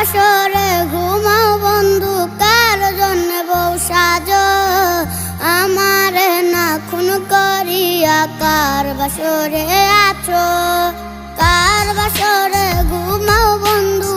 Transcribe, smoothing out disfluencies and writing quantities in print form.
বাসরে ঘুমাও বন্ধু, কার জন্য বউ সাজো, আমারে না খুন করিয়া কার বাসরে আছো। কার বাসরে ঘুমাও বন্ধু,